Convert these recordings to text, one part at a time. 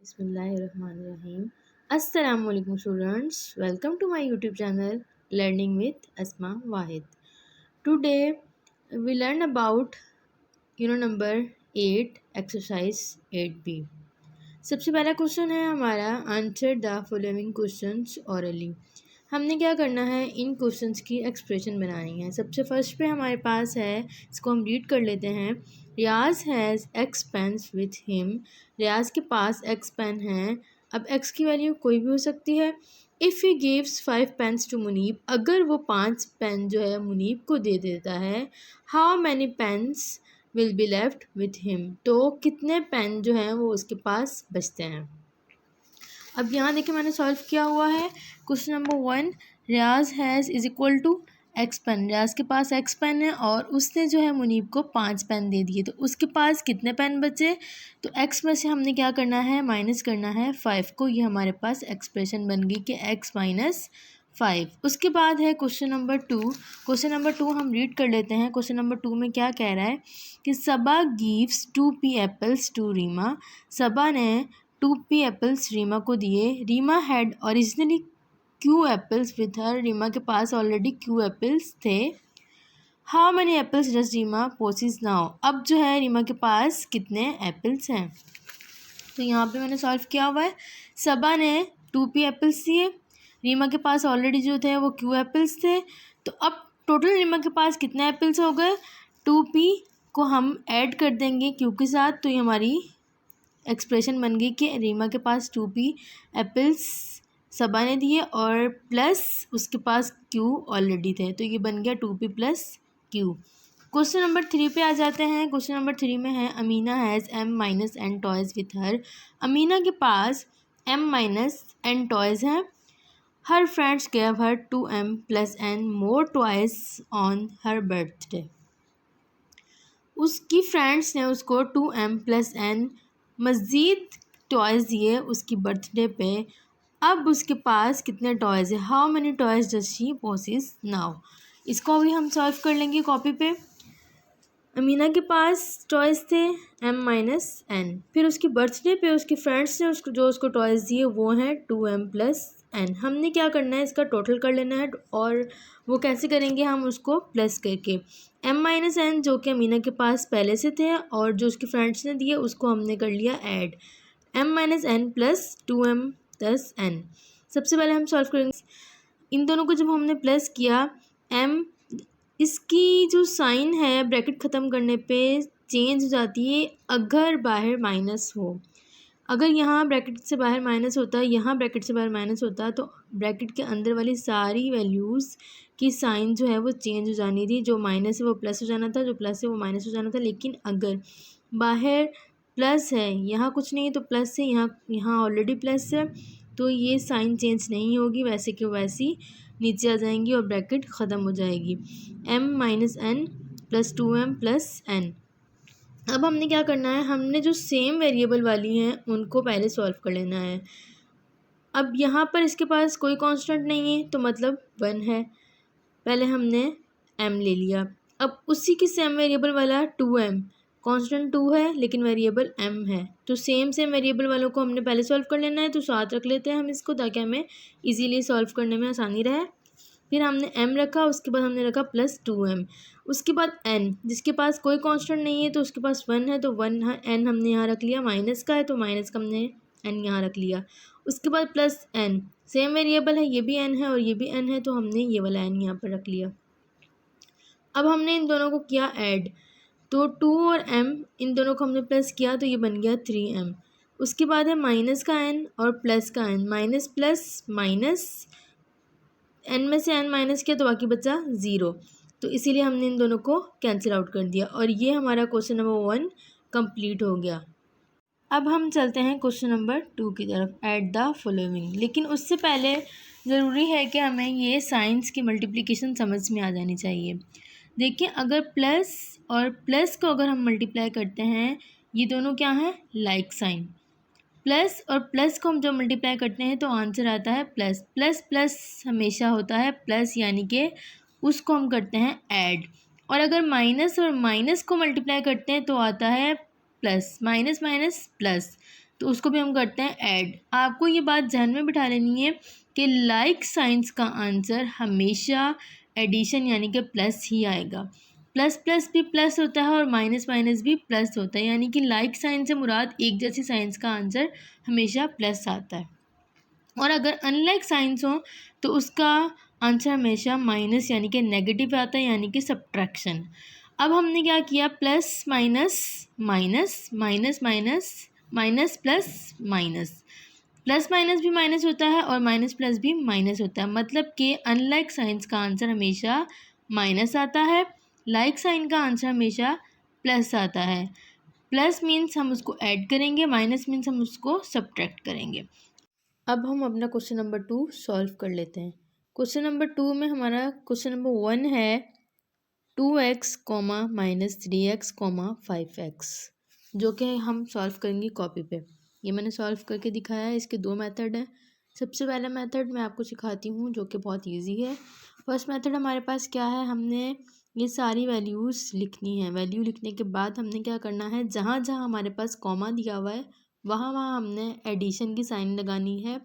बिस्मिल्लाहिर्रहमानिर्रहीम। अस्सलामुअलैकुम students, welcome to my YouTube channel learning with Asma Wahid. Today we learn about number 8 exercise 8B। सबसे पहला question है हमारा, answer the following questions orally. हमने क्या करना है, इन क्वेश्चंस की एक्सप्रेशन बनानी है। सबसे फर्स्ट पे हमारे पास है, इसको हम रीड कर लेते हैं। Riyaz has X pens with him. Riyaz के पास एक्स पेन है। अब एक्स की वैल्यू कोई भी हो सकती है। If he gives 5 pens to Munib, अगर वो 5 पेन जो है मुनीब को दे देता है, how many pens will be left with him, तो कितने पेन जो हैं वो उसके पास बचते हैं। अब यहाँ देखिए मैंने सॉल्व किया हुआ है। Question number 1, Riyaz has is equal to X pen. Riyaz के पास एक्स पेन है और उसने जो है मुनीब को 5 पेन दे दिए, तो उसके पास कितने पेन बचे। तो एक्स में से हमने क्या करना है, माइनस करना है 5 को। ये हमारे पास एक्सप्रेशन बन गई कि एक्स माइनस 5। उसके बाद है क्वेश्चन नंबर 2। क्वेश्चन नंबर 2 हम रीड कर लेते हैं। क्वेश्चन नंबर 2 में क्या कह रहा है कि Saba gives 2 apples to Reema. Saba ने 2 एप्पल्स रीमा को दिए। Reema had originally Q apples with her. Reema के पास ऑलरेडी क्यू एप्पल्स थे। How many apples does Reema possess now. अब जो है रीमा के पास कितने एप्पल्स हैं। तो यहाँ पे मैंने सॉल्व किया हुआ है। सबा ने 2 एप्पल्स दिए। रीमा के पास ऑलरेडी जो थे वो क्यू एप्पल्स थे। तो अब टोटल रीमा के पास कितने एप्पल्स हो गए, 2 को हम ऐड कर देंगे क्यू के साथ, तो ये हमारी एक्सप्रेशन बन गई कि रीमा के पास 2 एप्पल्स सबा ने दिए और प्लस उसके पास क्यू ऑलरेडी थे, तो ये बन गया 2 प्लस क्यू। क्वेश्चन नंबर 3 पे आ जाते हैं। क्वेश्चन नंबर 3 में है, Amina has M minus N toys with her. Amina के पास M माइनस N टॉयज़ हैं। हर friends gave her 2M plus N more toys on her birthday. उसकी फ्रेंड्स ने उसको 2M प्लस N मज़ीद टॉयज़ दिए उसकी बर्थडे पे। अब उसके पास कितने टॉयज़ है, how many toys does she possess now. इसको भी हम सॉल्व कर लेंगे कॉपी पे। अमीना के पास टॉयज़ थे M माइनस N, फिर उसकी बर्थडे पे उसके फ्रेंड्स ने उसको टॉयज़ दिए वो हैं 2M प्लस N। हमने क्या करना है, इसका टोटल कर लेना है, और वो कैसे करेंगे, हम उसको प्लस करके। M माइनस N जो कि अमीना के पास पहले से थे और जो उसके फ्रेंड्स ने दिए उसको हमने कर लिया add. M minus N plus 2M plus N। सबसे पहले हम सॉल्व करेंगे इन दोनों को। जब हमने प्लस किया, M इसकी जो साइन है ब्रैकेट ख़त्म करने पे चेंज हो जाती है अगर बाहर माइनस हो। अगर यहाँ ब्रैकेट से बाहर माइनस होता, यहाँ ब्रैकेट से बाहर माइनस होता, तो ब्रैकेट के अंदर वाली सारी वैल्यूज़ की साइन जो है वो चेंज हो जानी थी। जो माइनस है वो प्लस हो जाना था, जो प्लस है वो माइनस हो जाना था। लेकिन अगर बाहर प्लस है, यहाँ कुछ नहीं है तो प्लस है, यहाँ ऑलरेडी प्लस है, तो ये साइन चेंज नहीं होगी, वैसे कि वैसी नीचे आ जाएंगी और ब्रैकेट ख़त्म हो जाएगी। M minus N plus 2M plus N। अब हमने क्या करना है, हमने जो सेम वेरिएबल वाली हैं उनको पहले सॉल्व कर लेना है। अब यहाँ पर इसके पास कोई कांस्टेंट नहीं है तो मतलब 1 है। पहले हमने M ले लिया। अब उसी की सेम वेरिएबल वाला 2M, कांस्टेंट 2 है लेकिन वेरिएबल M है, तो सेम वेरिएबल वालों को हमने पहले सॉल्व कर लेना है। तो साथ रख लेते हैं हम इसको, ताकि हमें इजीली सॉल्व करने में आसानी रहे। फिर हमने M रखा, उसके बाद हमने रखा प्लस 2M। उसके बाद N, जिसके पास कोई कांस्टेंट नहीं है तो उसके पास 1 है, तो 1 N हमने यहाँ रख लिया। माइनस का है तो माइनस का हमने N यहाँ रख लिया। उसके बाद प्लस N, सेम वेरिएबल है, ये भी N है और ये भी N है, तो हमने ये वाला N यहाँ पर रख लिया। अब हमने इन दोनों को किया ऐड, तो 2 और M इन दोनों को हमने प्लस किया तो ये बन गया 3M। उसके बाद है माइनस का N और प्लस का N, minus plus minus, N में से N माइनस किया तो बाकी बचा 0, तो इसीलिए हमने इन दोनों को कैंसिल आउट कर दिया और ये हमारा क्वेश्चन नंबर 1 कंप्लीट हो गया। अब हम चलते हैं क्वेश्चन नंबर 2 की तरफ, ऐड द फॉलोइंग। लेकिन उससे पहले ज़रूरी है कि हमें ये साइंस की मल्टीप्लिकेशन समझ में आ जानी चाहिए। देखिए, अगर प्लस और प्लस को अगर हम मल्टीप्लाई करते हैं, ये दोनों क्या हैं, लाइक साइन। प्लस और प्लस को हम जब मल्टीप्लाई करते हैं तो आंसर आता है प्लस। प्लस प्लस हमेशा होता है प्लस, यानी कि उसको हम करते हैं ऐड। और अगर माइनस और माइनस को मल्टीप्लाई करते हैं तो आता है प्लस। माइनस माइनस प्लस, तो उसको भी हम करते हैं ऐड। आपको ये बात ध्यान में बिठा लेनी है कि लाइक साइंस का आंसर हमेशा एडिशन यानी कि प्लस ही आएगा। प्लस प्लस भी प्लस होता है और माइनस माइनस भी प्लस होता है, यानी कि लाइक साइन से मुराद एक जैसी साइंस का आंसर हमेशा प्लस आता है। और अगर अनलाइक साइंस हो तो उसका आंसर हमेशा माइनस यानी कि नेगेटिव आता है, यानी कि सब्ट्रैक्शन। अब हमने क्या किया, plus minus minus minus minus minus plus minus. Plus minus भी माइनस होता है और माइनस प्लस भी माइनस होता है, मतलब कि अनलाइक साइंस का आंसर हमेशा माइनस आता है, लाइक साइन का आंसर हमेशा प्लस आता है। प्लस मीन्स हम उसको ऐड करेंगे, माइनस मीन्स हम उसको सब्ट्रैक्ट करेंगे। अब हम अपना क्वेश्चन नंबर 2 सॉल्व कर लेते हैं। क्वेश्चन नंबर 2 में हमारा क्वेश्चन नंबर 1 है 2x माइनस 3x 5x, जो कि हम सॉल्व करेंगे कॉपी पे। ये मैंने सॉल्व करके दिखाया है। इसके 2 मेथड हैं। सबसे पहला मेथड मैं आपको सिखाती हूँ जो कि बहुत इजी है। फर्स्ट मेथड हमारे पास क्या है, हमने ये सारी वैल्यूज़ लिखनी है। वैल्यू लिखने के बाद हमने क्या करना है, जहाँ जहाँ हमारे पास कॉमा दिया हुआ है वहाँ वहाँ हमने एडिशन की साइन लगानी है,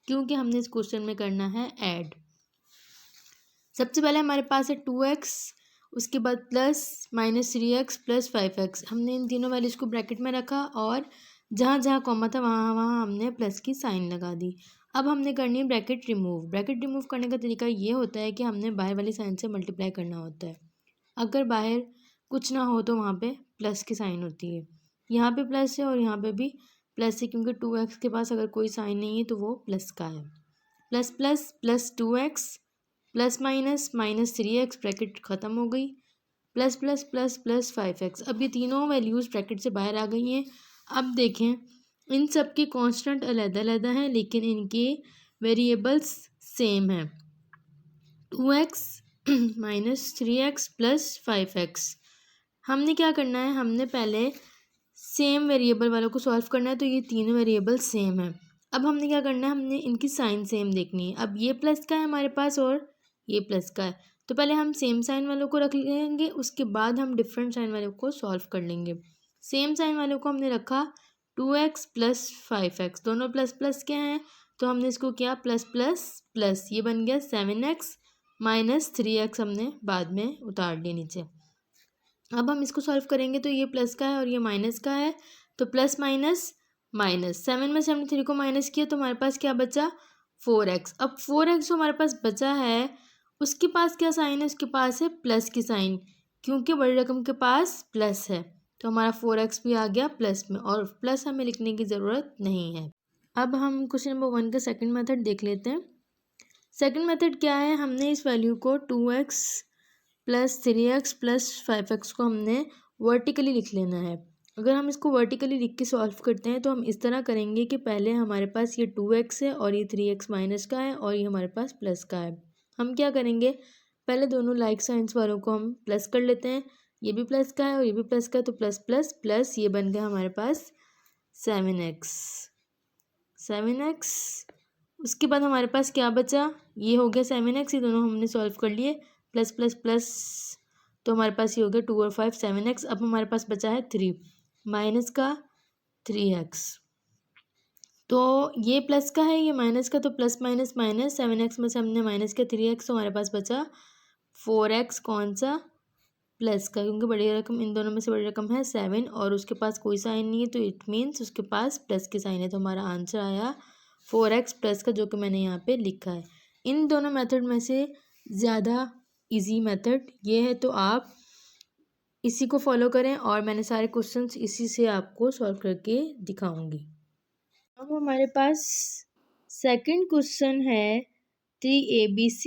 क्योंकि हमने इस क्वेश्चन में करना है ऐड। सबसे पहले हमारे पास है 2x, उसके बाद plus minus 3x plus 5x। हमने इन तीनों वैल्यूज़ को ब्रैकेट में रखा और जहाँ जहाँ कॉमा था वहाँ वहाँ हमने प्लस की साइन लगा दी। अब हमने करनी है ब्रैकेट रिमूव। ब्रैकेट रिमूव करने का तरीका ये होता है कि हमने बाहर वाली साइन से मल्टीप्लाई करना होता है। अगर बाहर कुछ ना हो तो वहाँ पे प्लस की साइन होती है। यहाँ पे प्लस है और यहाँ पे भी प्लस है, क्योंकि 2x के पास अगर कोई साइन नहीं है तो वो प्लस का है। Plus plus plus 2x plus minus minus 3x, bracket ख़त्म हो गई, plus plus plus plus 5x। अब ये तीनों वैल्यूज़ ब्रैकेट से बाहर आ गई हैं। अब देखें, इन सब के कांस्टेंट अलग-अलग हैं लेकिन इनके वेरिएबल्स सेम हैं। 2x minus 3x plus 5x। हमने क्या करना है, हमने पहले सेम वेरिएबल वालों को सॉल्व करना है। तो ये तीनों वेरिएबल सेम है। अब हमने क्या करना है, हमने इनकी साइन सेम देखनी है। अब ये प्लस का है हमारे पास और ये प्लस का है, तो पहले हम सेम साइन वालों को रख लेंगे, उसके बाद हम डिफरेंट साइन वालों को सॉल्व कर लेंगे। सेम साइन वालों को हमने रखा 2x प्लस 5x, दोनों प्लस प्लस के हैं तो हमने इसको किया प्लस प्लस प्लस, ये बन गया 7x माइनस 3x, हमने बाद में उतार लिया नीचे। अब हम इसको सॉल्व करेंगे तो ये प्लस का है और ये माइनस का है, तो प्लस माइनस माइनस, 7 में से हमने 3 को माइनस किया तो हमारे पास क्या बचा, 4x। अब 4x जो हमारे पास बचा है उसके पास क्या साइन है, उसके पास है प्लस की साइन, क्योंकि बड़ी रकम के पास प्लस है तो हमारा 4x भी आ गया प्लस में, और प्लस हमें लिखने की ज़रूरत नहीं है। अब हम क्वेश्चन नंबर 1 का सेकंड मेथड देख लेते हैं। सेकंड मेथड क्या है, हमने इस वैल्यू को 2x plus 3x plus 5x को हमने वर्टिकली लिख लेना है। अगर हम इसको वर्टिकली लिख के सॉल्व करते हैं तो हम इस तरह करेंगे कि पहले हमारे पास ये 2x है और ये 3x माइनस का है और ये हमारे पास प्लस का है। हम क्या करेंगे, पहले दोनों लाइक साइंस वालों को हम प्लस कर लेते हैं। ये भी प्लस का है और ये भी प्लस का है, तो प्लस प्लस प्लस, ये बन गया हमारे पास 7x। उसके बाद हमारे पास क्या बचा, ये हो गया 7x, ये दोनों हमने सॉल्व कर लिए, प्लस प्लस प्लस, तो हमारे पास ये हो गया 2 और 5 7x। अब हमारे पास बचा है 3 माइनस का 3x, तो ये प्लस का है ये माइनस का, तो प्लस माइनस माइनस, 7x में से हमने माइनस किया 3x, तो हमारे पास बचा 4x, कौन सा, प्लस का, क्योंकि बड़ी रकम इन दोनों में से बड़ी रकम है 7 और उसके पास कोई साइन नहीं है तो इट मीन्स उसके पास प्लस की साइन है, तो हमारा आंसर आया 4x प्लस का, जो कि मैंने यहाँ पे लिखा है। इन दोनों मेथड में से ज़्यादा इजी मेथड ये है, तो आप इसी को फॉलो करें और मैंने सारे क्वेश्चंस इसी से आपको सॉल्व करके दिखाऊंगी। अब हमारे पास सेकंड क्वेश्चन है 3abc,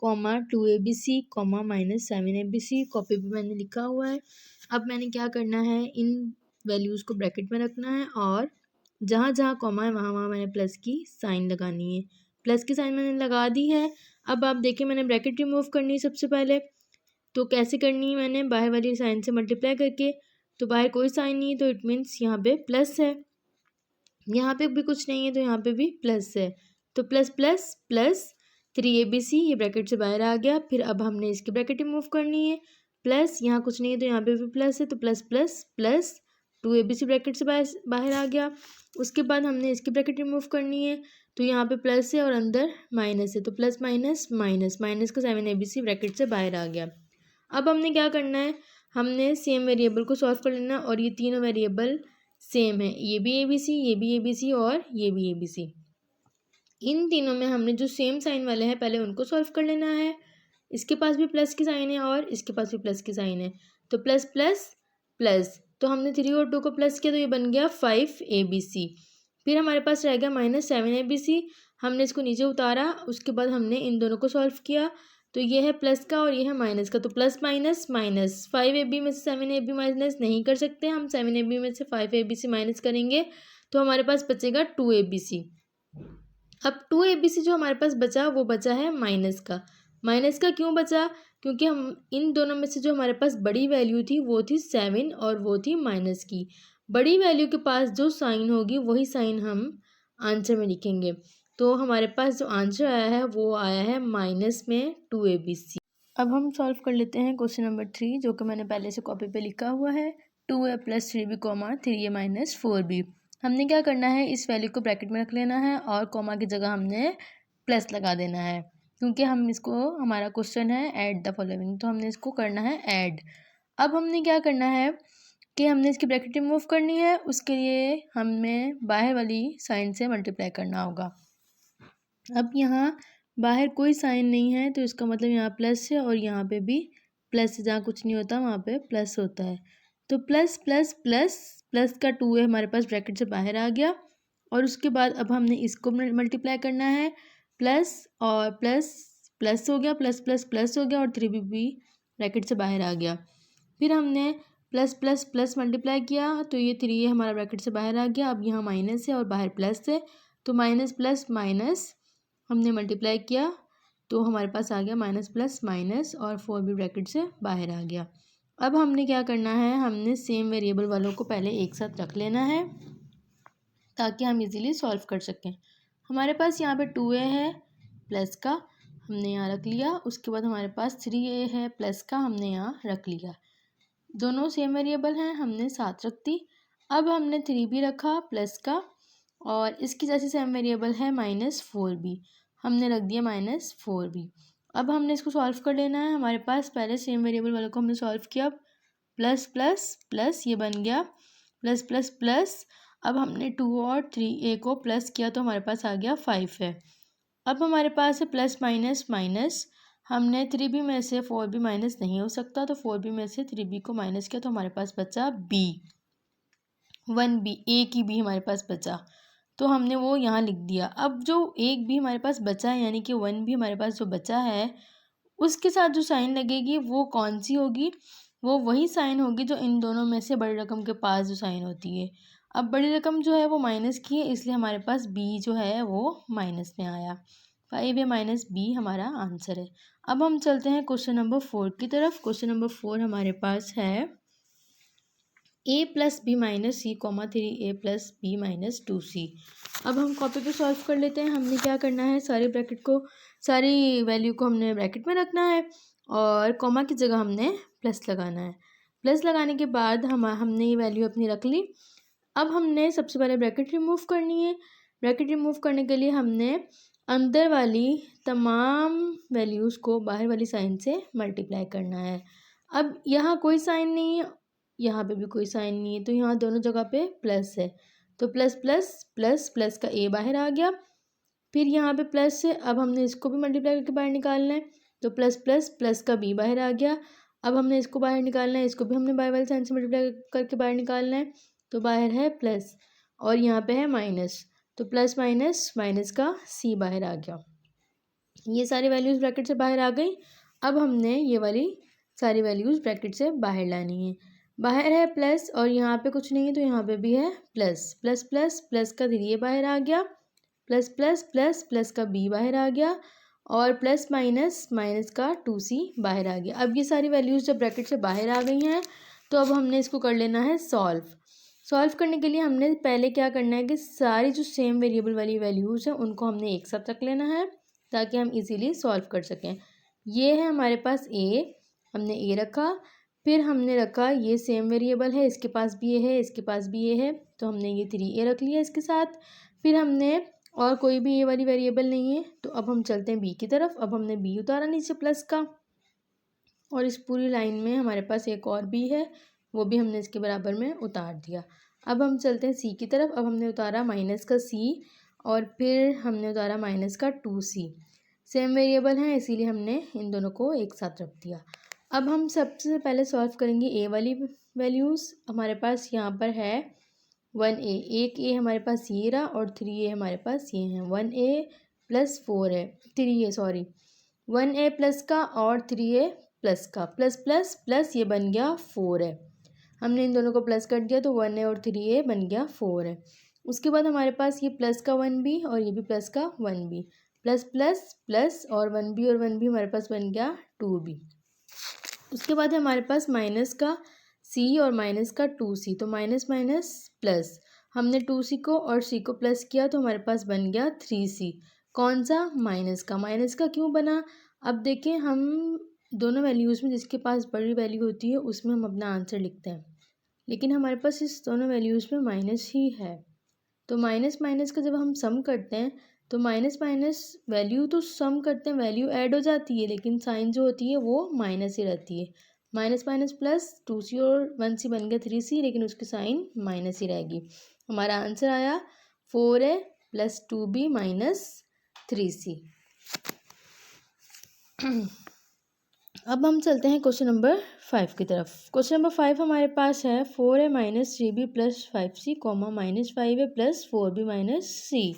2abc, minus 7abc। Copy पे मैंने लिखा हुआ है। अब मैंने क्या करना है, इन वैल्यूज़ को ब्रैकेट में रखना है और जहाँ जहाँ कॉमा है वहाँ वहाँ मैंने प्लस की साइन लगानी है। प्लस की साइन मैंने लगा दी है। अब आप देखिए, मैंने ब्रैकेट रिमूव करनी है सबसे पहले, तो कैसे करनी है, मैंने बाहर वाली साइन से मल्टीप्लाई करके, तो बाहर कोई साइन नहीं है तो इट मीन्स यहाँ पे प्लस है, यहाँ पे भी कुछ नहीं है तो यहाँ पे भी प्लस है, तो प्लस प्लस प्लस 3abc, ये ब्रैकेट से बाहर आ गया। फिर अब हमने इसकी ब्रैकेट रिमूव करनी है, प्लस यहाँ कुछ नहीं है तो यहाँ पे भी प्लस है, तो plus plus plus 2abc bracket से बाहर आ गया। उसके बाद हमने इसकी ब्रैकेट रिमूव करनी है, तो यहाँ पे प्लस है और अंदर माइनस है, तो प्लस माइनस माइनस, माइनस का 7abc ब्रैकेट से बाहर आ गया। अब हमने क्या करना है, हमने सेम वेरिएबल को सॉल्व कर लेना, और ये तीनों वेरिएबल सेम है, ये भी abc, ये भी abc और ये भी abc। इन तीनों में हमने जो सेम साइन वाले हैं पहले उनको सॉल्व कर लेना है। इसके पास भी प्लस की साइन है और इसके पास भी प्लस की साइन है, तो प्लस प्लस प्लस, तो हमने 3 और 2 को प्लस किया तो ये बन गया 5abc। फिर हमारे पास रह गया -7abc, हमने इसको नीचे उतारा, उसके बाद हमने इन दोनों को सॉल्व किया, तो ये है प्लस का और ये है माइनस का, तो प्लस माइनस माइनस, 5ab में से 7ab माइनस नहीं कर सकते हम, 7ab में से 5abc माइनस करेंगे तो हमारे पास बचेगा 2abc। अब 2abc जो हमारे पास बचा वो बचा है माइनस का। माइनस का क्यों बचा, क्योंकि हम इन दोनों में से जो हमारे पास बड़ी वैल्यू थी वो थी 7 और वो थी माइनस की। बड़ी वैल्यू के पास जो साइन होगी वही साइन हम आंसर में लिखेंगे, तो हमारे पास जो आंसर आया है वो आया है माइनस में 2abc। अब हम सॉल्व कर लेते हैं क्वेश्चन नंबर 3, जो कि मैंने पहले से कॉपी पे लिखा हुआ है, 2a + 3b, 3a - 4b। हमने क्या करना है, इस वैल्यू को ब्रैकेट में रख लेना है और कॉमा की जगह हमने प्लस लगा देना है, क्योंकि हम इसको, हमारा क्वेश्चन है ऐड द फॉलोइंग, तो हमने इसको करना है ऐड। अब हमने क्या करना है कि हमने इसकी ब्रैकेट रिमूव करनी है, उसके लिए हमें बाहर वाली साइन से मल्टीप्लाई करना होगा। अब यहाँ बाहर कोई साइन नहीं है, तो इसका मतलब यहाँ प्लस है और यहाँ पे भी प्लस है, जहाँ कुछ नहीं होता वहाँ पे प्लस होता है, तो प्लस प्लस प्लस, प्लस का 2 है हमारे पास ब्रैकेट से बाहर आ गया, और उसके बाद अब हमने इसको मल्टीप्लाई करना है, प्लस और प्लस, प्लस हो गया, प्लस प्लस प्लस हो गया और 3b भी ब्रैकेट से बाहर आ गया। फिर हमने प्लस प्लस प्लस मल्टीप्लाई किया, तो ये 3 हमारा ब्रैकेट से बाहर आ गया। अब यहाँ माइनस है और बाहर प्लस है, तो माइनस प्लस माइनस हमने मल्टीप्लाई किया, तो हमारे पास आ गया माइनस प्लस माइनस और 4 भी ब्रैकेट से बाहर आ गया। अब हमने क्या करना है, हमने सेम वेरिएबल वालों को पहले एक साथ रख लेना है ताकि हम इजीली सॉल्व कर सकें। हमारे पास यहाँ पे 2a है प्लस का, हमने यहाँ रख लिया। उसके बाद हमारे पास 3a है प्लस का, हमने यहाँ रख लिया। दोनों सेम वेरिएबल हैं, हमने साथ रख दी। अब हमने 3b रखा प्लस का, और इसकी जैसे सेम वेरिएबल है -4b, हमने रख दिया -4b। अब हमने इसको सॉल्व कर लेना है। हमारे पास पहले सेम वेरिएबल वालों को हमने सॉल्व किया, प्लस प्लस प्लस, ये बन गया प्लस प्लस प्लस। अब हमने 2 और 3a को प्लस किया तो हमारे पास आ गया 5 है। अब हमारे पास है प्लस माइनस माइनस, हमने 3b में से 4b माइनस नहीं हो सकता, तो 4b में से 3b को माइनस किया तो हमारे पास बचा b, 1b, एक ही b हमारे पास बचा, तो हमने वो यहाँ लिख दिया। अब जो एक भी हमारे पास बचा है, यानी कि 1 भी हमारे पास जो बचा है, उसके साथ जो साइन लगेगी वो कौन सी होगी, वो वही साइन होगी जो इन दोनों में से बड़ी रकम के पास जो साइन होती है। अब बड़ी रकम जो है वो माइनस की है, इसलिए हमारे पास बी जो है वो माइनस में आया। 5 माइनस बी हमारा आंसर है। अब हम चलते हैं क्वेश्चन नंबर 4 की तरफ। क्वेश्चन नंबर 4 हमारे पास है a + b - c, 3a + b - 2c। अब हम कॉपी पे सॉल्व कर लेते हैं। हमने क्या करना है, सारी ब्रैकेट को, सारी वैल्यू को हमने ब्रैकेट में रखना है और कॉमा की जगह हमने प्लस लगाना है। प्लस लगाने के बाद हमने ये वैल्यू अपनी रख ली। अब हमने सबसे पहले ब्रैकेट रिमूव करनी है। ब्रैकेट रिमूव करने के लिए हमने अंदर वाली तमाम वैल्यूज़ को बाहर वाली साइन से मल्टीप्लाई करना है। अब यहाँ कोई साइन नहीं है, यहाँ पे भी कोई साइन नहीं है, तो यहाँ दोनों जगह पे प्लस है, तो प्लस प्लस प्लस, प्लस का a बाहर आ गया। फिर यहाँ पे प्लस है, अब हमने इसको भी मल्टीप्लाई करके बाहर निकालना है, तो प्लस प्लस प्लस का b बाहर आ गया। अब हमने इसको बाहर निकालना है, इसको भी हमने बाहर वाली साइन से मल्टीप्लाई करके बाहर निकालना है, तो बाहर है प्लस और यहाँ पे है माइनस, तो प्लस माइनस माइनस का c बाहर आ गया। ये सारी वैल्यूज़ ब्रैकेट से बाहर आ गई। अब हमने ये वाली सारी वैल्यूज़ ब्रैकेट से बाहर लानी है। बाहर है प्लस और यहाँ पे कुछ नहीं है, तो यहाँ पे भी है प्लस, प्लस प्लस प्लस का 3a बाहर आ गया, प्लस प्लस प्लस प्लस का b बाहर आ गया और प्लस माइनस माइनस का 2c बाहर आ गया। अब ये सारी वैल्यूज़ जब ब्रैकेट से बाहर आ गई हैं, तो अब हमने इसको कर लेना है सॉल्व। सॉल्व करने के लिए हमने पहले क्या करना है कि सारी जो सेम वेरिएबल वाली वैल्यूज़ हैं उनको हमने एक साथ रख लेना है ताकि हम इजीली सॉल्व कर सकें। ये है हमारे पास a, हमने a रखा, फिर हमने रखा ये सेम वेरिएबल है, इसके पास भी ये है, इसके पास भी ये है, तो हमने ये 3a रख लिया इसके साथ। फिर हमने और कोई भी ये वाली वेरिएबल नहीं है, तो अब हम चलते हैं b की तरफ। अब हमने b उतारा नीचे प्लस का, और इस पूरी लाइन में हमारे पास एक और b है, वो भी हमने इसके बराबर में उतार दिया। अब हम चलते हैं c की तरफ। अब हमने उतारा माइनस का c, और फिर हमने उतारा माइनस का 2c। सेम वेरिएबल हैं, इसीलिए हमने इन दोनों को एक साथ रख दिया। अब हम सबसे पहले सॉल्व करेंगे a वाली वैल्यूज़। हमारे पास यहाँ पर है 1a, एक a हमारे पास ये रहा, और 3a हमारे पास ये है। 1a प्लस 4 है, 3a सॉरी, 1a प्लस का और 3a प्लस का, प्लस प्लस प्लस ये बन गया 4 है। हमने इन दोनों को प्लस कर दिया, तो 1a और 3a बन गया 4 है। उसके बाद हमारे पास ये प्लस का 1b और ये भी प्लस का 1b, प्लस प्लस प्लस और 1b और 1b हमारे पास बन गया 2b। उसके बाद हमारे पास माइनस का c और माइनस का 2c, तो माइनस माइनस प्लस, हमने 2c को और c को प्लस किया, तो हमारे पास बन गया 3c। कौन सा? माइनस का। माइनस का क्यों बना? अब देखें, हम दोनों वैल्यूज़ में जिसके पास बड़ी वैल्यू होती है उसमें हम अपना आंसर लिखते हैं, लेकिन हमारे पास इस दोनों वैल्यूज़ में माइनस ही है, तो माइनस माइनस का जब हम सम करते हैं तो माइनस माइनस वैल्यू तो सम करते हैं, वैल्यू ऐड हो जाती है, लेकिन साइन जो होती है वो माइनस ही रहती है। माइनस माइनस प्लस, 2c और 1c बन गया 3c, लेकिन उसकी साइन माइनस ही रहेगी। हमारा आंसर आया 4a plus 2b minus 3c। अब हम चलते हैं क्वेश्चन नंबर 5 की तरफ। क्वेश्चन नंबर 5 हमारे पास है 4a minus 3b plus 5c comma minus 5a plus 4b minus c।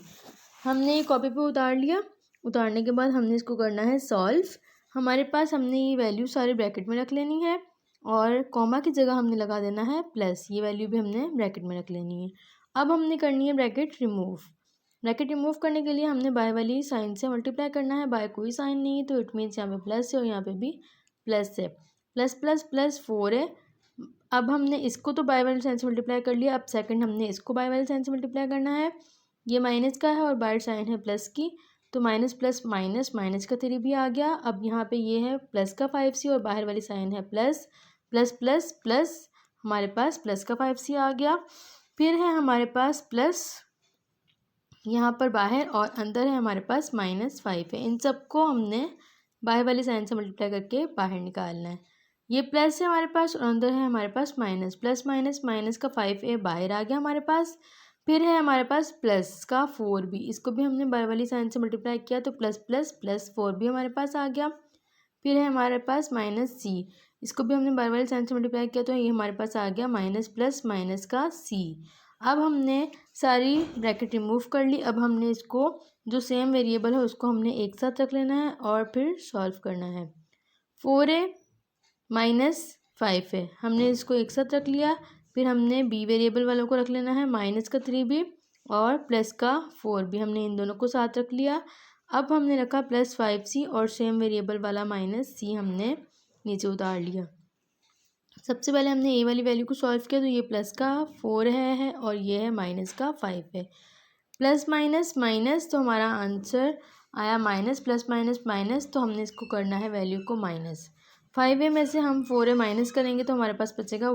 हमने ये कॉपी पे उतार लिया। उतारने के बाद हमने इसको करना है सॉल्व। हमारे पास हमने ये वैल्यू सारी ब्रैकेट में रख लेनी है, और कॉमा की जगह हमने लगा देना है प्लस, ये वैल्यू भी हमने ब्रैकेट में रख लेनी है। अब हमने करनी है ब्रैकेट रिमूव। ब्रैकेट रिमूव करने के लिए हमने बाय वाली साइन से मल्टीप्लाई करना है। बाय कोई साइन नहीं है, तो इट मीन्स यहाँ पे प्लस है और यहाँ पे भी प्लस है। प्लस प्लस प्लस 4 है। अब हमने इसको तो बाय वाली साइन से मल्टीप्लाई कर लिया, अब सेकंड हमने इसको बाय वाली साइन से मल्टीप्लाई करना है। ये माइनस का है और बाहर साइन है प्लस की, तो माइनस प्लस माइनस, माइनस का 3 भी आ गया। अब यहाँ पे ये है प्लस का 5c और बाहर वाली साइन है प्लस, प्लस प्लस प्लस, हमारे पास प्लस का 5c आ गया। फिर है हमारे पास प्लस यहाँ पर बाहर, और अंदर है हमारे पास -5 है। इन सबको हमने बाहर वाली साइन से मल्टीप्लाई करके बाहर निकालना है। ये प्लस है हमारे पास और अंदर है हमारे पास माइनस, प्लस माइनस, माइनस का 5a बाहर आ गया हमारे पास। फिर है हमारे पास प्लस का 4b, इसको भी हमने बाहर वाली साइन से मल्टीप्लाई किया, तो प्लस प्लस प्लस 4b हमारे पास आ गया। फिर है हमारे पास -c, इसको भी हमने बाहर वाली साइन से मल्टीप्लाई किया, तो ये हमारे पास आ गया माइनस प्लस माइनस का c। अब हमने सारी ब्रैकेट रिमूव कर ली। अब हमने इसको जो सेम वेरिएबल है उसको हमने एक साथ रख लेना है और फिर सॉल्व करना है। 4a माइनस 5 है, हमने इसको एक साथ रख लिया। फिर हमने b वेरिएबल वालों को रख लेना है, माइनस का 3b और प्लस का 4b, हमने इन दोनों को साथ रख लिया। अब हमने रखा प्लस 5c और सेम वेरिएबल वाला माइनस c हमने नीचे उतार लिया। सबसे पहले हमने ए वाली वैल्यू को सॉल्व किया, तो ये प्लस का 4 है और ये है माइनस का 5 है। प्लस माइनस माइनस, तो हमारा आंसर आया माइनस, प्लस माइनस माइनस, तो हमने इसको करना है वैल्यू को माइनस। 5a में से हम 4a माइनस करेंगे तो हमारे पास बचेगा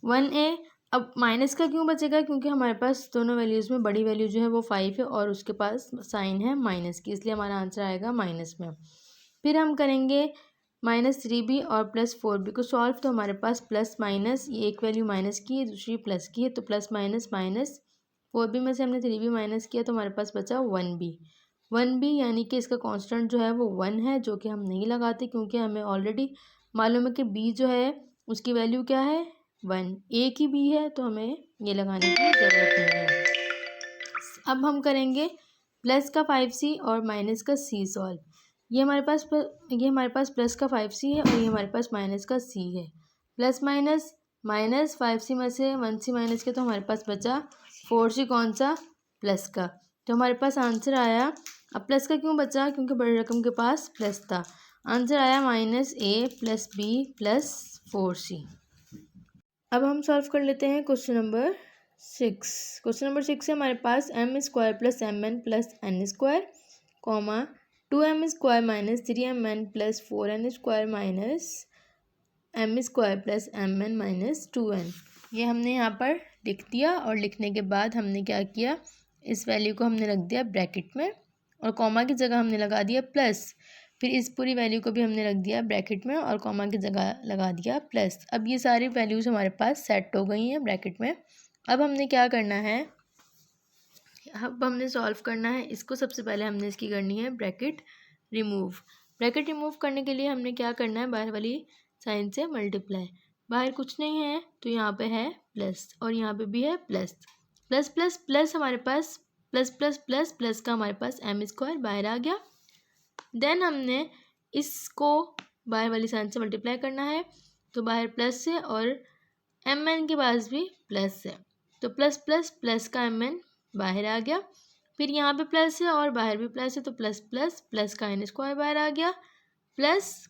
1a। अब माइनस का क्यों बचेगा? क्योंकि हमारे पास दोनों वैल्यूज़ में बड़ी वैल्यू जो है वो 5 है और उसके पास साइन है माइनस की, इसलिए हमारा आंसर आएगा माइनस में। फिर हम करेंगे -3b और प्लस 4b को सॉल्व, तो हमारे पास प्लस माइनस, ये एक वैल्यू माइनस की है दूसरी प्लस की है, तो प्लस माइनस माइनस, 4b में से हमने 3b माइनस किया तो हमारे पास बचा 1b यानी कि इसका कांस्टेंट जो है वो 1 है, जो कि हम नहीं लगाते क्योंकि हमें ऑलरेडी मालूम है कि b जो है उसकी वैल्यू क्या है 1, एक ही b है, तो हमें ये लगाने की ज़रूरत नहीं है। अब हम करेंगे प्लस का 5c और माइनस का c सॉल्व। ये हमारे पास प्लस का 5c है और ये हमारे पास माइनस का c है। प्लस माइनस माइनस, 5c में से 1c माइनस के, तो हमारे पास बचा 4c, कौन सा? प्लस का। तो हमारे पास आंसर आया, अब प्लस का क्यों बचा? क्योंकि बड़ी रकम के पास प्लस था। आंसर आया -a plus b plus 4c। अब हम सॉल्व कर लेते हैं क्वेश्चन नंबर 6। क्वेश्चन नंबर 6 है हमारे पास m² plus mn plus n² comma 2m² minus 3mn plus 4n² minus M square plus M N minus 2n। ये हमने यहाँ पर लिख दिया और लिखने के बाद हमने क्या किया, इस वैल्यू को हमने रख दिया ब्रैकेट में और कॉमा की जगह हमने लगा दिया प्लस। फिर इस पूरी वैल्यू को भी हमने रख दिया ब्रैकेट में और कॉमा की जगह लगा दिया प्लस। अब ये सारी वैल्यूज़ हमारे पास सेट हो गई हैं ब्रैकेट में। अब हमने क्या करना है, अब हमने सॉल्व करना है इसको। सबसे पहले हमने इसकी करनी है ब्रैकेट रिमूव। ब्रैकेट रिमूव करने के लिए हमने क्या करना है, बाहर वाली साइन से मल्टीप्लाई। बाहर कुछ नहीं है तो यहाँ पे है प्लस और यहाँ पे भी है प्लस। प्लस प्लस प्लस हमारे पास प्लस प्लस प्लस प्लस का हमारे पास एम स्क्वायर बाहर आ गया। देन हमने इसको बाहर वाली साइन से मल्टीप्लाई करना है तो बाहर प्लस है और एम एन के पास भी प्लस है तो प्लस प्लस प्लस का एम एन बाहर आ गया। फिर यहाँ पे प्लस है और बाहर भी प्लस है तो प्लस प्लस प्लस का एन स्क्वायर बाहर आ गया। प्लस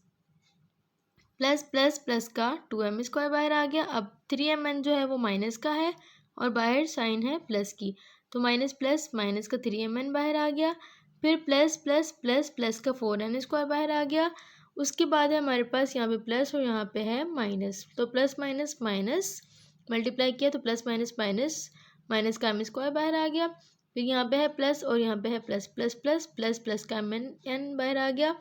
प्लस प्लस प्लस का 2m स्क्वायर बाहर आ गया। अब 3mn जो है वो माइनस का है और बाहर साइन है प्लस की तो माइनस प्लस माइनस का 3mn बाहर आ गया। फिर प्लस प्लस प्लस प्लस का 4n स्क्वायर बाहर आ गया। उसके बाद है हमारे पास यहाँ पे प्लस और यहाँ पे है माइनस तो प्लस माइनस माइनस मल्टीप्लाई किया तो प्लस माइनस माइनस माइनस का एम स्क्वायर बाहर आ गया। फिर यहाँ पे है प्लस और यहाँ पे है plus plus plus plus plus का एन बाहर आ गया।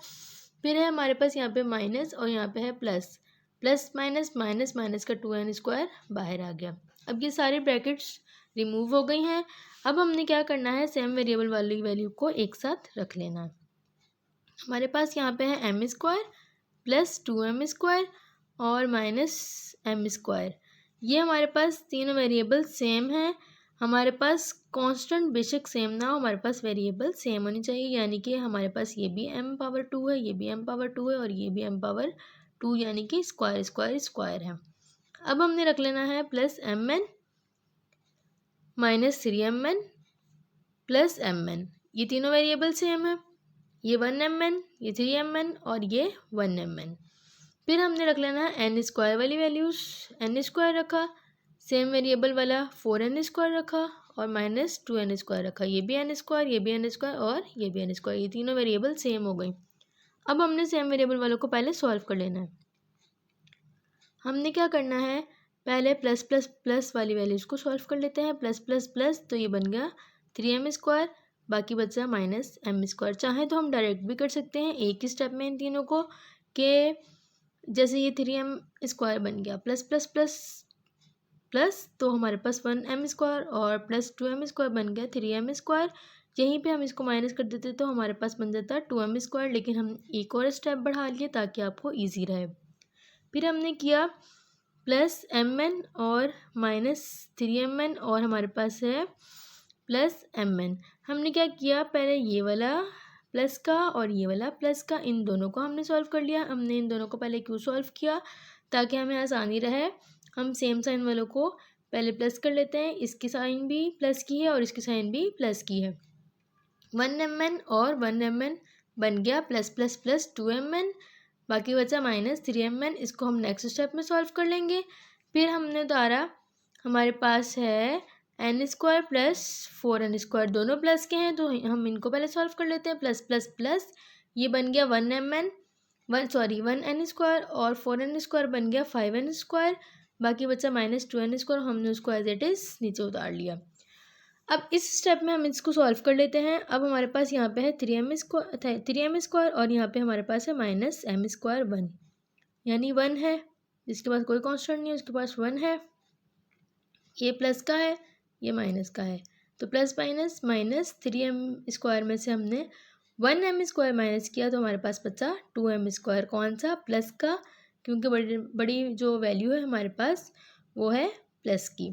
फिर है हमारे पास यहाँ पे माइनस और यहाँ पे है plus plus minus minus minus का 2n स्क्वायर बाहर आ गया। अब ये सारी ब्रैकेट्स रिमूव हो गई हैं। अब हमने क्या करना है, सेम वेरिएबल वाली वैल्यू को एक साथ रख लेना है। हमारे पास यहाँ पे है M square plus 2m square और माइनस एम स्क्वायर। ये हमारे पास तीनों वेरिएबल सेम हैं। हमारे पास कांस्टेंट बेशक सेम ना हो, हमारे पास वेरिएबल सेम होनी चाहिए। यानी कि हमारे पास ये भी m पावर 2 है, ये भी m पावर 2 है और ये भी m पावर 2, यानी कि स्क्वायर स्क्वायर स्क्वायर है। अब हमने रख लेना है plus M N minus 3mn plus mn। ये तीनों वेरिएबल सेम है, ये 1mn, ये 3mn और ये 1mn। फिर हमने रख लेना है एन स्क्वायर वाली वैल्यूज। एन स्क्वायर रखा, सेम वेरिएबल वाला 4n स्क्वायर रखा और माइनस 2n स्क्वायर रखा। ये भी एन स्क्वायर, ये भी एन स्क्वायर और ये भी एन स्क्वायर। ये तीनों वेरिएबल सेम हो गई। अब हमने सेम वेरिएबल वालों को पहले सॉल्व कर लेना है। हमने क्या करना है, पहले प्लस प्लस प्लस वाली वैल्यूज़ को सॉल्व कर लेते हैं। प्लस प्लस प्लस तो ये बन गया 3m स्क्वायर, बाकी बचा माइनस एम स्क्वायर। चाहे तो हम डायरेक्ट भी कर सकते हैं एक ही स्टेप में इन तीनों को, कि जैसे ये 3m स्क्वायर बन गया प्लस प्लस प्लस प्लस तो हमारे पास 1m स्क्वायर और प्लस 2m स्क्वायर बन गया 3m स्क्वायर। यहीं पे हम इसको माइनस कर देते तो हमारे पास बन जाता 2m स्क्वायर, लेकिन हम एक और स्टेप बढ़ा लिए ताकि आपको ईजी रहे। फिर हमने किया प्लस mn और माइनस 3mn और हमारे पास है प्लस mn। हमने क्या किया, पहले ये वाला प्लस का और ये वाला प्लस का, इन दोनों को हमने सॉल्व कर लिया। हमने इन दोनों को पहले क्यों सॉल्व किया, ताकि हमें आसानी रहे। हम सेम साइन वालों को पहले प्लस कर लेते हैं। इसकी साइन भी प्लस की है और इसकी साइन भी प्लस की है। 1mn और 1mn बन गया प्लस प्लस प्लस 2mn, बाकी बचा माइनस 3mn। इसको हम नेक्स्ट स्टेप में सॉल्व कर लेंगे। फिर हमने उतारा, हमारे पास है N square plus 4n square, दोनों प्लस के हैं तो हम इनको पहले सॉल्व कर लेते हैं। प्लस प्लस प्लस ये बन गया 1n स्क्वायर और 4n स्क्वायर बन गया 5n स्क्वायर, बाकी बचा माइनस 2n स्क्वायर। हमने उसको एज इट इज़ नीचे उतार लिया। अब इस स्टेप में हम इसको सॉल्व कर लेते हैं। अब हमारे पास यहाँ पे है 3m स्क्वायर और यहाँ पे हमारे पास है माइनस m स्क्वायर 1, यानी 1 है। जिसके पास कोई कांस्टेंट नहीं है उसके पास 1 है। ये प्लस का है, ये माइनस का है, तो plus minus minus 3m square में से हमने 1m स्क्वायर माइनस किया तो हमारे पास बचा 2m स्क्वायर। कौन सा, प्लस का, क्योंकि बड़ी जो वैल्यू है हमारे पास वो है प्लस की।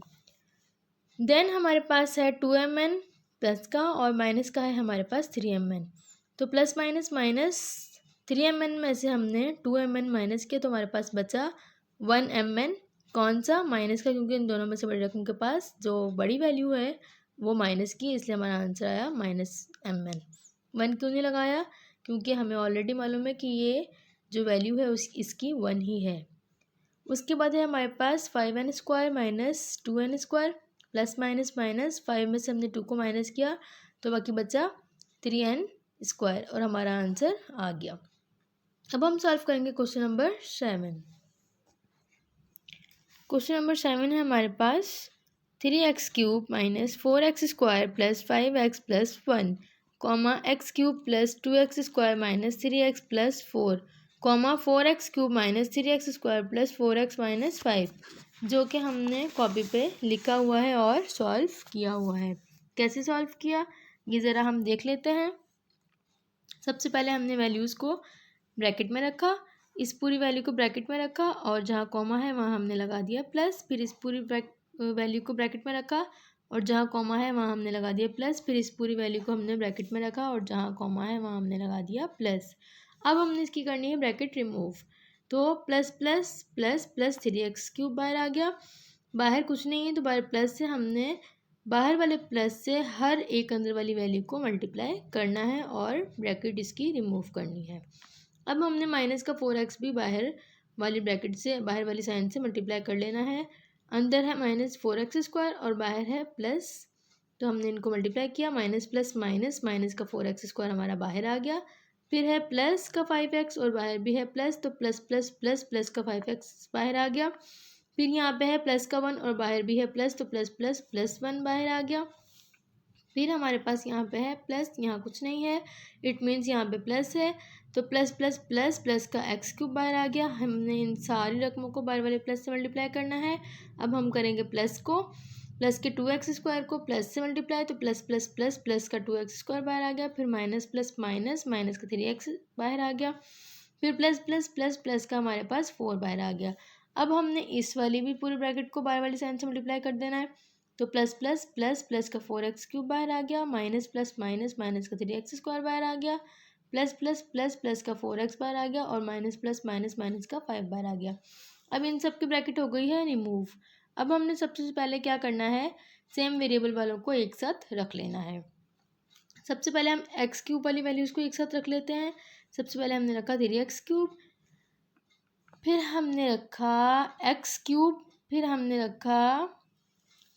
देन हमारे पास है 2mn प्लस का और माइनस का है हमारे पास 3mn। तो प्लस माइनस माइनस 3mn में से हमने 2mn माइनस किया तो हमारे पास बचा 1mn। कौन सा, माइनस का, क्योंकि इन दोनों में से बड़ी रकम के पास जो बड़ी वैल्यू है वो माइनस की, इसलिए हमारा आंसर आया माइनस mn। 1 क्यों नहीं लगाया, क्योंकि हमें ऑलरेडी मालूम है कि ये जो वैल्यू है इसकी 1 ही है। उसके बाद है हमारे पास 5n square minus 2n square, plus minus minus 5 में से हमने 2 को माइनस किया तो बाकी बचा 3n स्क्वायर और हमारा आंसर आ गया। अब हम सॉल्व करेंगे क्वेश्चन नंबर 7। क्वेश्चन नंबर 7 है हमारे पास 3x³ minus 4x² plus 5x plus 1 x³ plus 2x² minus 3x plus 4 4x³ minus 3x² plus 4x minus 5 जो कि हमने कॉपी पे लिखा हुआ है और सॉल्व किया हुआ है। कैसे सॉल्व किया ये ज़रा हम देख लेते हैं। सबसे पहले हमने वैल्यूज़ को ब्रैकेट में रखा, इस पूरी वैल्यू को ब्रैकेट में रखा और जहाँ कॉमा है वहाँ हमने लगा दिया प्लस, फिर इस पूरी वैल्यू को ब्रैकेट में रखा और जहाँ कॉमा है वहाँ हमने लगा दिया प्लस, फिर इस पूरी वैल्यू को हमने ब्रैकेट में रखा और जहाँ कॉमा है वहाँ हमने लगा दिया प्लस। अब हमने इसकी करनी है ब्रैकेट रिमूव, तो plus plus plus plus 3x³ बाहर आ गया, बाहर कुछ नहीं है तो बाहर प्लस से हमने बाहर वाले प्लस से हर एक अंदर वाली वैल्यू को मल्टीप्लाई करना है और ब्रैकेट इसकी रिमूव करनी है। अब हमने माइनस का 4x भी बाहर वाली ब्रैकेट से बाहर वाली साइन से मल्टीप्लाई कर लेना है। अंदर है -4x² और बाहर है प्लस, तो हमने इनको मल्टीप्लाई किया, माइनस प्लस माइनस, माइनस का 4x² हमारा बाहर आ गया, फिर है प्लस का 5x और बाहर भी है प्लस, तो प्लस प्लस प्लस प्लस का 5x बाहर आ गया, फिर यहाँ पे है प्लस का 1 और बाहर भी है प्लस, तो प्लस प्लस प्लस 1 बाहर आ गया, फिर हमारे पास यहाँ पे है प्लस, यहाँ कुछ नहीं है, इट मीन्स यहाँ पे प्लस है, तो प्लस प्लस प्लस प्लस का x³ बाहर आ गया। हमने इन सारी रकमों को बाहर वाले प्लस से मल्टीप्लाई करना है। अब हम करेंगे प्लस को, प्लस के 2x² को प्लस से मल्टीप्लाई, तो प्लस प्लस प्लस प्लस का 2x² बाहर आ गया, फिर माइनस प्लस माइनस माइनस का 3x बाहर आ गया, फिर प्लस प्लस प्लस प्लस का हमारे पास 4 बाहर आ गया। अब हमने इस वाली भी पूरी ब्रैकेट को बाहर वाली साइन से मल्टीप्लाई कर देना है, तो प्लस प्लस प्लस प्लस का 4x³ बाहर आ गया, माइनस प्लस माइनस माइनस का 3x² बाहर आ गया, प्लस प्लस प्लस प्लस का 4x बाहर आ गया और माइनस प्लस माइनस माइनस का 5 बाहर आ गया। अब इन सब की ब्रैकेट हो गई है रिमूव। अब हमने सबसे पहले क्या करना है, सेम वेरिएबल वालों को एक साथ रख लेना है। सबसे पहले हम x³ वाली वैल्यूज़ को एक साथ रख लेते हैं। सबसे पहले हमने रखा 3x³, फिर हमने रखा x³, फिर हमने रखा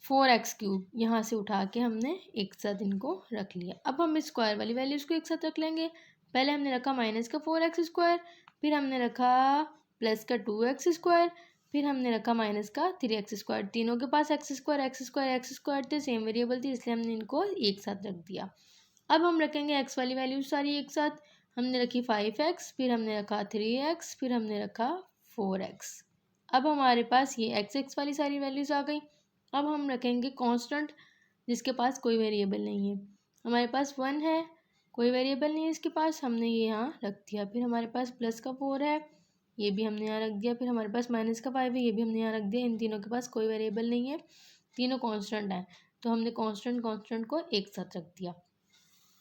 4x³, यहाँ से उठा के हमने एक साथ इनको रख लिया। अब हम स्क्वायर वाली वैल्यूज़ को एक साथ रख लेंगे। पहले हमने रखा माइनस का 4x², फिर हमने रखा प्लस का 2x², फिर हमने रखा माइनस का 3x²। तीनों के पास x² थे, सेम वेरिएबल थी, इसलिए हमने इनको एक साथ रख दिया। अब हम रखेंगे x वाली वैल्यूज सारी एक साथ। हमने रखी 5x, फिर हमने रखा 3x, फिर हमने रखा 4x। अब हमारे पास ये x वाली सारी वैल्यूज़ आ गई। अब हम रखेंगे कांस्टेंट जिसके पास कोई वेरिएबल नहीं है। हमारे पास 1 है, कोई वेरिएबल नहीं है इसके पास, हमने ये यहाँ रख दिया। फिर हमारे पास प्लस का 4 है, ये भी हमने यहाँ रख दिया। फिर हमारे पास माइनस का 5 है, ये भी हमने यहाँ रख दिया। इन तीनों के पास कोई वेरिएबल नहीं है, तीनों कांस्टेंट हैं, तो हमने कांस्टेंट को एक साथ रख दिया।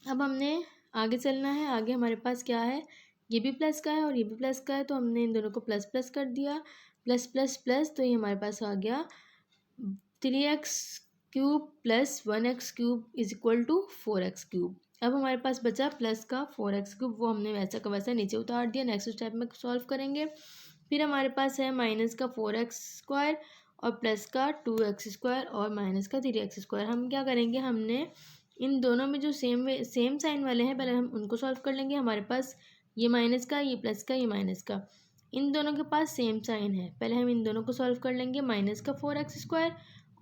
अब हमने आगे चलना है। आगे हमारे पास क्या है, ये भी प्लस का है और ये भी प्लस का है, तो हमने इन दोनों को प्लस प्लस कर दिया, प्लस प्लस प्लस, तो ये हमारे पास आ गया 3x³ plus 1x³ is equal to 4x³। अब हमारे पास बचा प्लस का 4x³, वो हमने वैसा का वैसा नीचे उतार दिया। नेक्स्ट स्टेप में सॉल्व करेंगे। फिर हमारे पास है माइनस का 4x² और प्लस का 2x² और माइनस का 3x²। हम क्या करेंगे, हमने इन दोनों में जो सेम साइन वाले हैं पहले हम उनको सॉल्व कर लेंगे। हमारे पास ये माइनस का, ये प्लस का, ये माइनस का, इन दोनों के पास सेम साइन है। पहले हम इन दोनों को सॉल्व कर लेंगे। माइनस का 4x²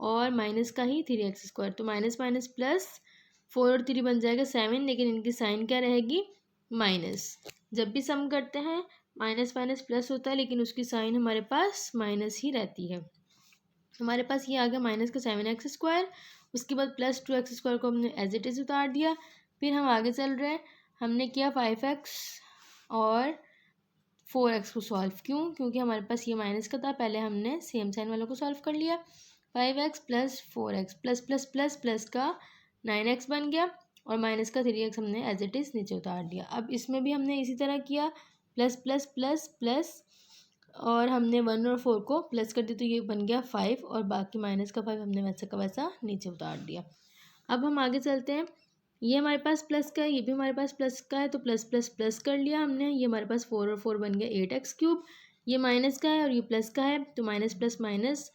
और माइनस का ही 3x², तो माइनस माइनस प्लस 4 और 3 बन जाएगा 7, लेकिन इनकी साइन क्या रहेगी, माइनस। जब भी सम करते हैं माइनस माइनस प्लस होता है, लेकिन उसकी साइन हमारे पास माइनस ही रहती है। हमारे पास ये आ गया माइनस का 7x²। उसके बाद प्लस 2x² को हमने एज इट इज़ उतार दिया। फिर हम आगे चल रहे हैं। हमने किया 5x और 4x को सॉल्व। क्योंकि हमारे पास ये माइनस का था, पहले हमने सेम साइन वालों को सॉल्व कर लिया। 5x plus 4x plus plus plus plus का 9x बन गया और माइनस का 3x हमने एज इट इज़ नीचे उतार दिया। अब इसमें भी हमने इसी तरह किया, प्लस प्लस प्लस प्लस, और हमने 1 और 4 को प्लस कर दिया, तो ये बन गया 5 और बाकी माइनस का 5 हमने वैसा का वैसा नीचे उतार दिया। अब हम आगे चलते हैं। ये हमारे पास प्लस का है, ये भी हमारे पास प्लस का है, तो प्लस प्लस प्लस कर लिया हमने। ये हमारे पास 4 और 4 बन गया 8x³। ये माइनस का है और ये प्लस का है, तो माइनस प्लस माइनस,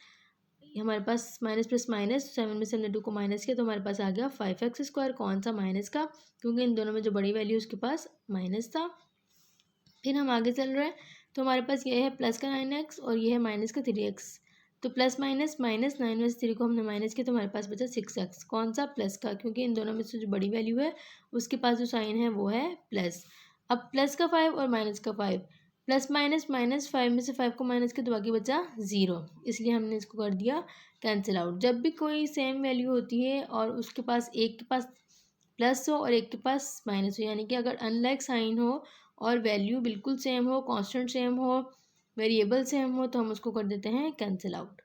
हमारे पास माइनस प्लस माइनस, 7 में से हमने 2 को माइनस किया, तो हमारे पास आ गया 5x²। कौन सा, माइनस का, क्योंकि इन दोनों में जो बड़ी वैल्यू उसके पास माइनस था। फिर हम आगे चल रहे हैं। तो हमारे पास ये है प्लस का 9x और ये है माइनस का 3x, तो प्लस माइनस माइनस 9/3 को हमने माइनस किया तो हमारे पास बचा 6x। कौन सा? प्लस का, क्योंकि इन दोनों में से जो बड़ी वैल्यू है उसके पास जो साइन है वो है प्लस। अब प्लस का 5 और माइनस का 5, प्लस माइनस माइनस 5 में से 5 को माइनस किया तो बाकी बचा 0, इसलिए हमने इसको कर दिया कैंसिल आउट। जब भी कोई सेम वैल्यू होती है और उसके पास एक के पास प्लस हो और एक के पास माइनस हो, यानी कि अगर अनलाइक साइन हो और वैल्यू बिल्कुल सेम हो, कांस्टेंट सेम हो, वेरिएबल सेम हो, तो हम उसको कर देते हैं कैंसिल आउट।